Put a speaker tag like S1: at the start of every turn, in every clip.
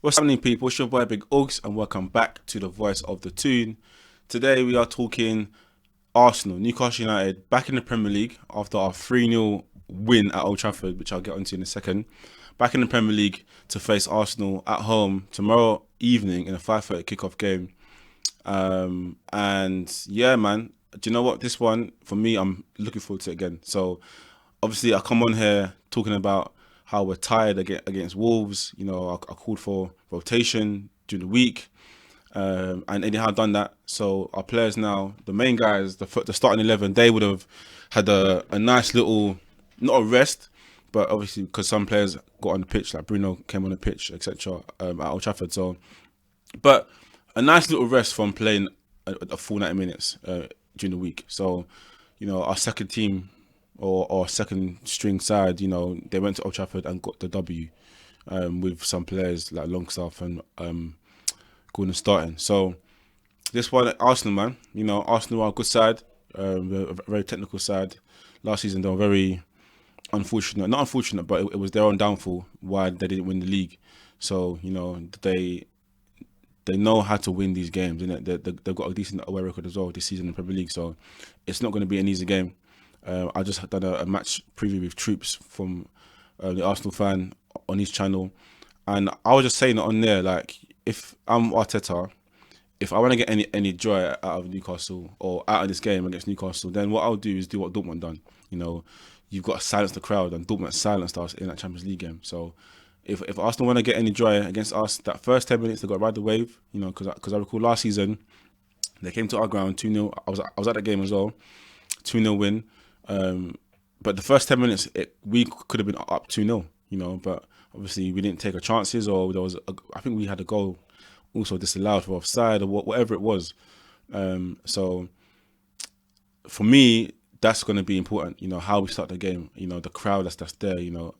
S1: What's happening, people? It's your boy Big Oaks, and welcome back to the Voice of the Toon. Today we are talking Arsenal, Newcastle United, back in the Premier League after our 3-0 win at Old Trafford, which I'll get onto in a second. Back in the Premier League to face Arsenal at home tomorrow evening in a 5:30 kickoff game. And yeah, man, do you know what? This one, for me, I'm looking forward to it again. So obviously I come on here talking about how we're tired against Wolves. You know, I called for rotation during the week, and Eddie Howe done that. So our players now, the main guys, the starting 11, they would have had a nice little, not a rest, but obviously because some players got on the pitch, like Bruno came on the pitch, etc. At Old Trafford. So, but a nice little rest from playing a full 90 minutes during the week. So, you know, our second team or second string side, you know, they went to Old Trafford and got the W with some players like Longstaff and Gordon starting. So this one, Arsenal, man, you know, Arsenal are a good side, a very technical side. Last season they were very not unfortunate, but it was their own downfall why they didn't win the league. So, you know, they know how to win these games, and they've got a decent away record as well this season in the Premier League. So it's not going to be an easy game. I just done a match preview with Troops from the Arsenal fan on his channel, and I was just saying on there, like, if I'm Arteta, if I want to get any joy out of Newcastle or out of this game against Newcastle, then what I'll do is do what Dortmund done. You know, you've got to silence the crowd, and Dortmund silenced us in that Champions League game. So if Arsenal want to get any joy against us, that first 10 minutes they got to ride the wave. You know, because I recall last season they came to our ground 2-0. I was at the game as well, 2-0 win. But the first 10 minutes, we could have been up 2-0, you know, but obviously we didn't take our chances, or I think we had a goal also disallowed for offside or whatever it was. So for me, that's going to be important, you know, how we start the game, you know, the crowd that's there, you know,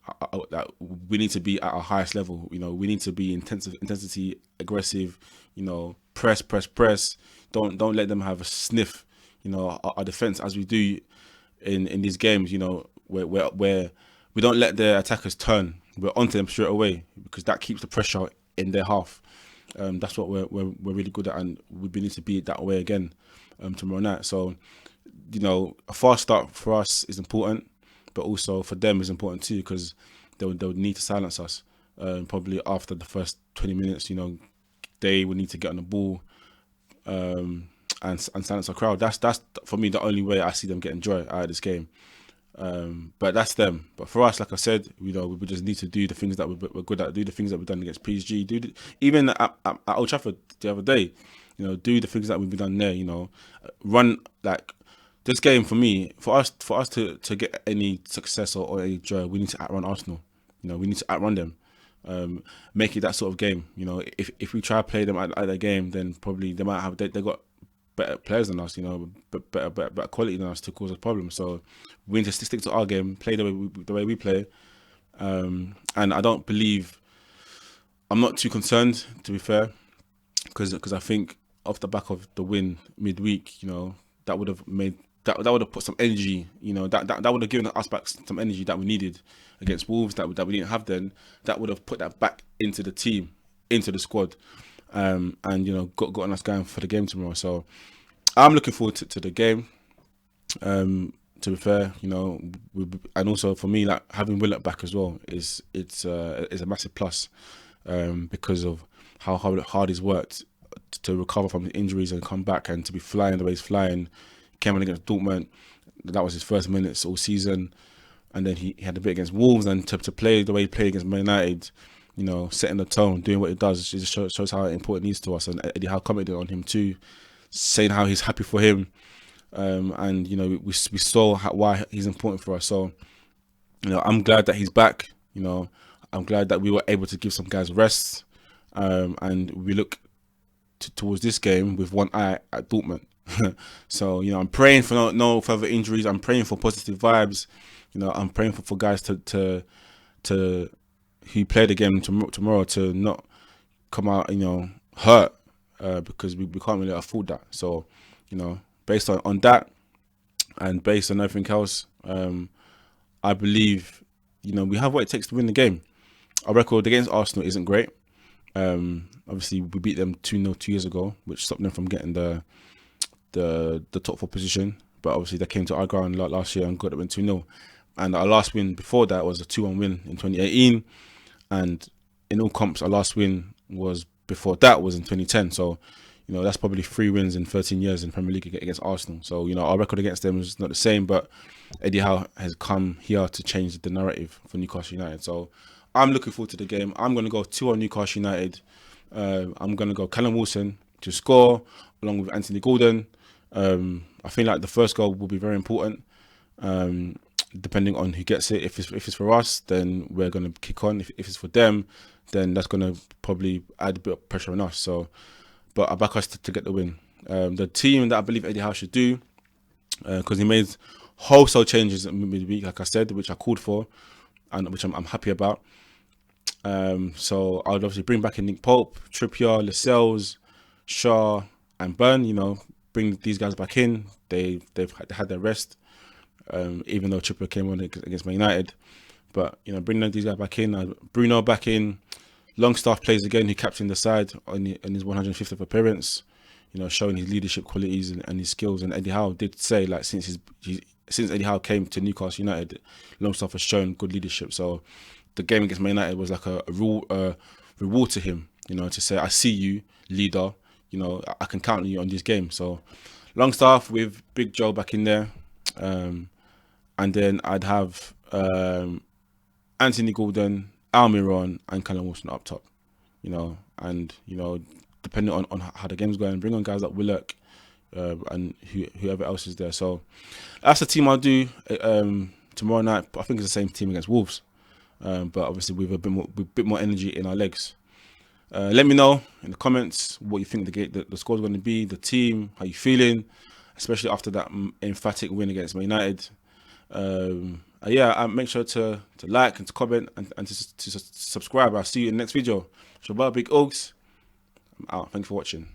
S1: we need to be at our highest level, you know, we need to be intensity, aggressive, you know, press. Don't let them have a sniff, you know, our defense, as we do in these games, you know, where we don't let their attackers turn. We're onto them straight away because that keeps the pressure in their half. That's what we're really good at, and we need to be that way again tomorrow night. So, you know, a fast start for us is important, but also for them is important too, because they would need to silence us probably after the first 20 minutes. You know, they would need to get on the ball and silence our crowd. That's for me the only way I see them getting joy out of this game. But that's them. But for us, like I said, you know, we just need to do the things that we're good at, do the things that we've done against PSG, even at Old Trafford the other day, you know, do the things that we've done there, you know, run. Like, this game for me, for us to get any success or any joy, we need to outrun Arsenal. You know, we need to outrun them. Make it that sort of game. You know, if we try to play them at the game, then probably they got better players than us, you know, better quality than us to cause us problems. So we need to stick to our game, play the way we play. And I'm not too concerned, to be fair, because I think off the back of the win midweek, you know, that would have put some energy, you know, that would have given us back some energy that we needed against Wolves that we didn't have then. That would have put that back into the team, into the squad. And, you know, gotten us going for the game tomorrow. So I'm looking forward to the game. To be fair, you know, and also for me, like, having Willett back as well is a massive plus, because of how hard he's worked to recover from his injuries and come back and to be flying the way he's flying. He came on against Dortmund. That was his first minutes all season, and then he had a bit against Wolves, and to play the way he played against Man United, you know, setting the tone, doing what he does, it just shows how important he is to us. And Eddie Howe commented on him too, saying how he's happy for him, and, you know, we saw why he's important for us. So, you know, I'm glad that he's back. You know, I'm glad that we were able to give some guys rest, and we look towards this game with one eye at Dortmund. So, you know, I'm praying for no further injuries. I'm praying for positive vibes. You know, I'm praying for guys to who play the game tomorrow to not come out, you know, hurt, because we can't really afford that. So, you know, based on that and based on everything else, I believe, you know, we have what it takes to win the game. Our record against Arsenal isn't great. Obviously, we beat them 2-0 2 years ago, which stopped them from getting the top 4 position. But obviously, they came to our ground last year and got it win 2-0. And our last win before that was a 2-1 win in 2018. And in all comps, our last win was before that was in 2010. So, that's probably 3 wins in 13 years in Premier League against Arsenal. So, our record against them is not the same, but Eddie Howe has come here to change the narrative for Newcastle United. So, I'm looking forward to the game. I'm going to go 2-1 Newcastle United. I'm going to go Callum Wilson to score along with Anthony Gordon. I feel like the first goal will be very important. Depending on who gets it. If it's for us, then we're going to kick on. If it's for them, then that's going to probably add a bit of pressure on us. So, but I back us to get the win. The team that I believe Eddie Howe should do, because he made wholesale changes midweek, like I said, which I called for, and which I'm happy about. So I would obviously bring back in Nick Pope, Trippier, Lascelles, Shaw, and Burn. Bring these guys back in. They've had their rest. Even though Trippier came on against Man United, but bring these guys back in. Bruno back in. Longstaff plays again. He captained the side in his 150th appearance. Showing his leadership qualities and his skills. And Eddie Howe did say, like, since Eddie Howe came to Newcastle United, Longstaff has shown good leadership. So the game against Man United was like a reward to him. To say, I see you, leader. I can count on you on this game. So Longstaff with Big Joe back in there. And then I'd have Anthony Gordon, Almiron, and Callum Wilson up top. And depending on how the game's going, bring on guys like Willock and whoever else is there. So that's the team I'll do tomorrow night. I think it's the same team against Wolves, but obviously with a bit more energy in our legs. Let me know in the comments what you think the score's going to be, the team, how you feeling, especially after that emphatic win against Man United. Make sure to like and to comment and to subscribe. I'll see you in the next video. Shabbat Big Oaks. I'm out. Thanks for watching.